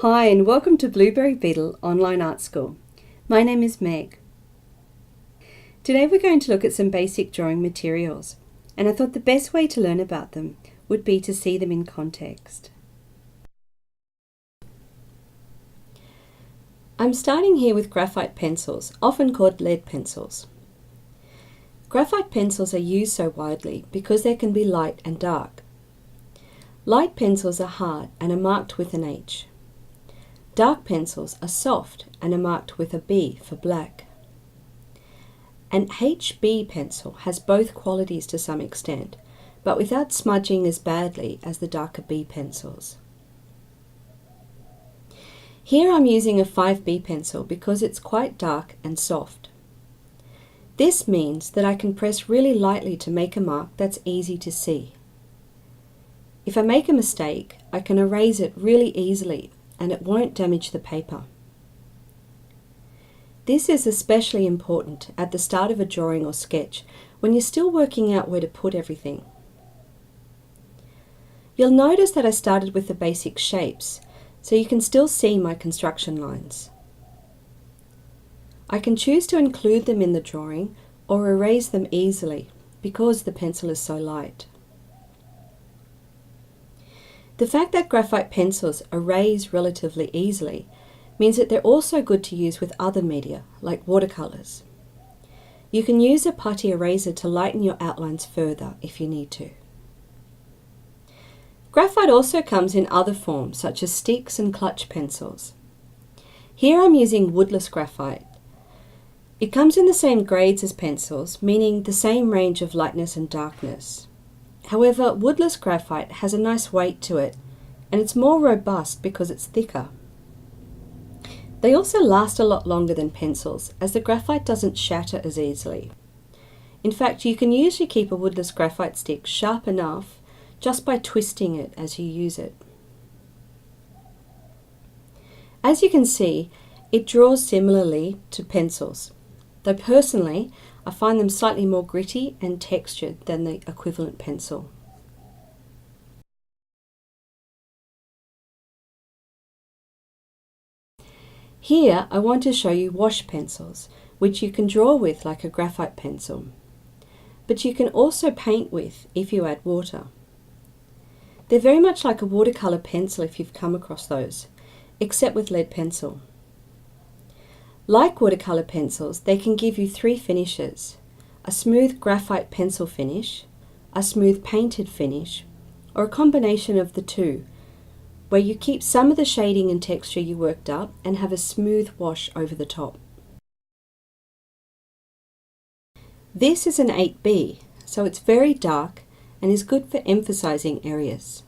Hi and welcome to Blueberry Beetle Online Art School. My name is Meg. Today we're going to look at some basic drawing materials, and I thought the best way to learn about them would be to see them in context. I'm starting here with graphite pencils, often called lead pencils. Graphite pencils are used so widely because they can be light and dark. Light pencils are hard and are marked with an H. Dark pencils are soft and are marked with a B for black. An HB pencil has both qualities to some extent, but without smudging as badly as the darker B pencils. Here I'm using a 5B pencil because it's quite dark and soft. This means that I can press really lightly to make a mark that's easy to see. If I make a mistake, I can erase it really easily and it won't damage the paper. This is especially important at the start of a drawing or sketch when you're still working out where to put everything. You'll notice that I started with the basic shapes, so you can still see my construction lines. I can choose to include them in the drawing or erase them easily because the pencil is so light. The fact that graphite pencils erase relatively easily means that they're also good to use with other media, like watercolours. You can use a putty eraser to lighten your outlines further if you need to. Graphite also comes in other forms, such as sticks and clutch pencils. Here I'm using Woodless graphite. It comes in the same grades as pencils, meaning the same range of lightness and darkness. However, Woodless graphite has a nice weight to it, and it's more robust because it's thicker. They also last a lot longer than pencils, as the graphite doesn't shatter as easily. In fact, you can usually keep a woodless graphite stick sharp enough just by twisting it as you use it. As you can see, it draws similarly to pencils, though personally, I find them slightly more gritty and textured than the equivalent pencil. Here I want to show you wash pencils, which you can draw with like a graphite pencil, but you can also paint with if you add water. They're very much like a watercolour pencil if you've come across those, except with lead pencil. Like watercolour pencils, they can give you three finishes: a smooth graphite pencil finish, a smooth painted finish, or a combination of the two, where you keep some of the shading and texture you worked up and have a smooth wash over the top. This is an 8B, so it's very dark and is good for emphasizing areas.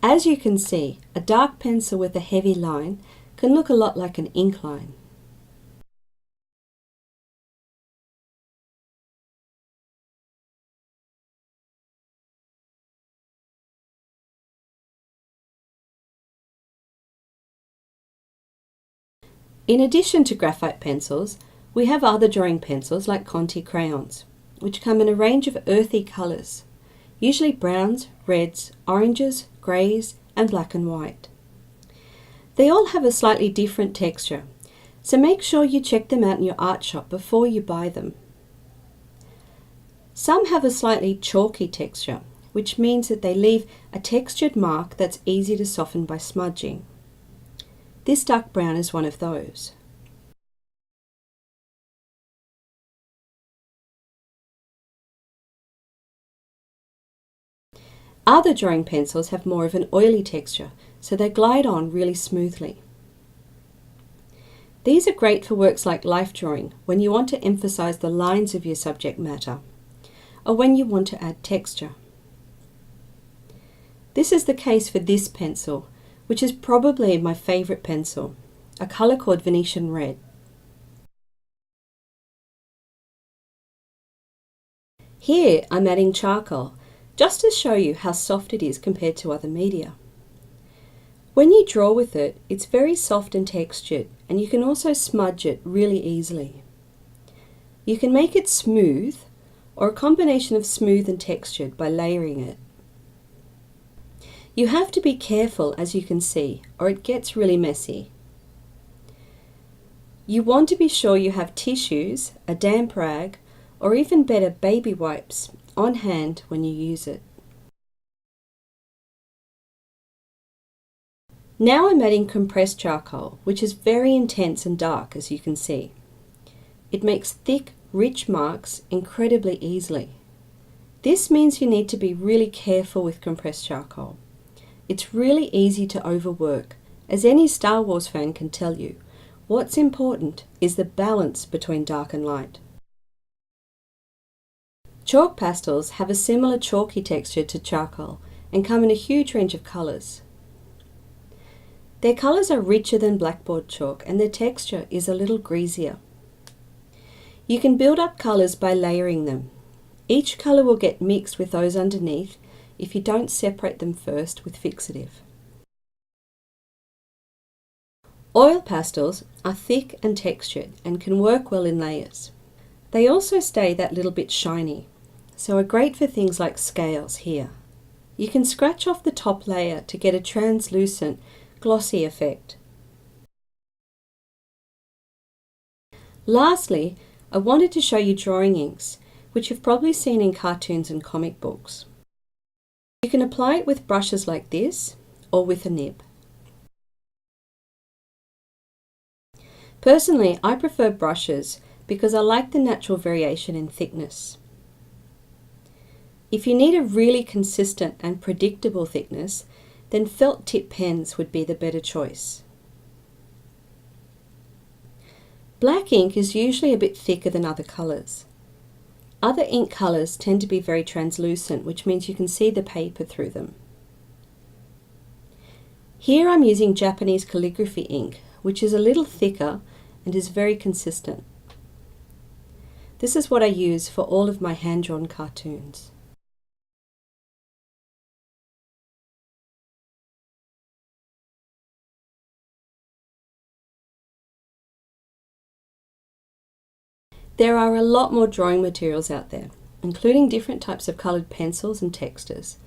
As you can see, a dark pencil with a heavy line can look a lot like an ink line. In addition to graphite pencils, we have other drawing pencils like Conte crayons, which come in a range of earthy colours, usually browns, reds, oranges, greys, and black and white. They all have a slightly different texture, so make sure you check them out in your art shop before you buy them. Some have a slightly chalky texture, which means that they leave a textured mark that's easy to soften by smudging. This dark brown is one of those. Other drawing pencils have more of an oily texture, so they glide on really smoothly. These are great for works like life drawing, when you want to emphasize the lines of your subject matter, or when you want to add texture. This is the case for this pencil, which is probably my favorite pencil, a color called Venetian red. Here I'm adding charcoal, just to show you how soft it is compared to other media. When you draw with it, it's very soft and textured, and you can also smudge it really easily. You can make it smooth, or a combination of smooth and textured by layering it. You have to be careful, as you can see, or it gets really messy. You want to be sure you have tissues, a damp rag, or even better, baby wipes on hand when you use it. Now I'm adding compressed charcoal, which is very intense and dark, as you can see. It makes thick, rich marks incredibly easily. This means you need to be really careful with compressed charcoal. It's really easy to overwork. As any Star Wars fan can tell you, what's important is the balance between dark and light. Chalk pastels have a similar chalky texture to charcoal and come in a huge range of colours. Their colours are richer than blackboard chalk and their texture is a little greasier. You can build up colours by layering them. Each colour will get mixed with those underneath if you don't separate them first with fixative. Oil pastels are thick and textured and can work well in layers. They also stay that little bit shiny, so are great for things like scales here. You can scratch off the top layer to get a translucent, glossy effect. Lastly, I wanted to show you drawing inks, which you've probably seen in cartoons and comic books. You can apply it with brushes like this or with a nib. Personally, I prefer brushes because I like the natural variation in thickness. If you need a really consistent and predictable thickness, then felt tip pens would be the better choice. Black ink is usually a bit thicker than other colours. Other ink colours tend to be very translucent, which means you can see the paper through them. Here I'm using Japanese calligraphy ink, which is a little thicker and is very consistent. This is what I use for all of my hand-drawn cartoons. There are a lot more drawing materials out there, including different types of coloured pencils and textures,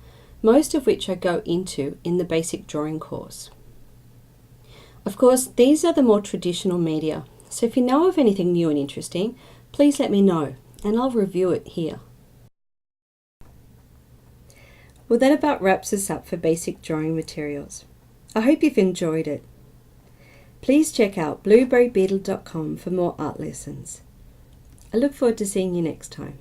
most of which I go into in the basic drawing course. Of course, these are the more traditional media, so if you know of anything new and interesting, please let me know and I'll review it here. Well, that about wraps us up for basic drawing materials. I hope you've enjoyed it. Please check out blueberrybeetle.com for more art lessons. I look forward to seeing you next time.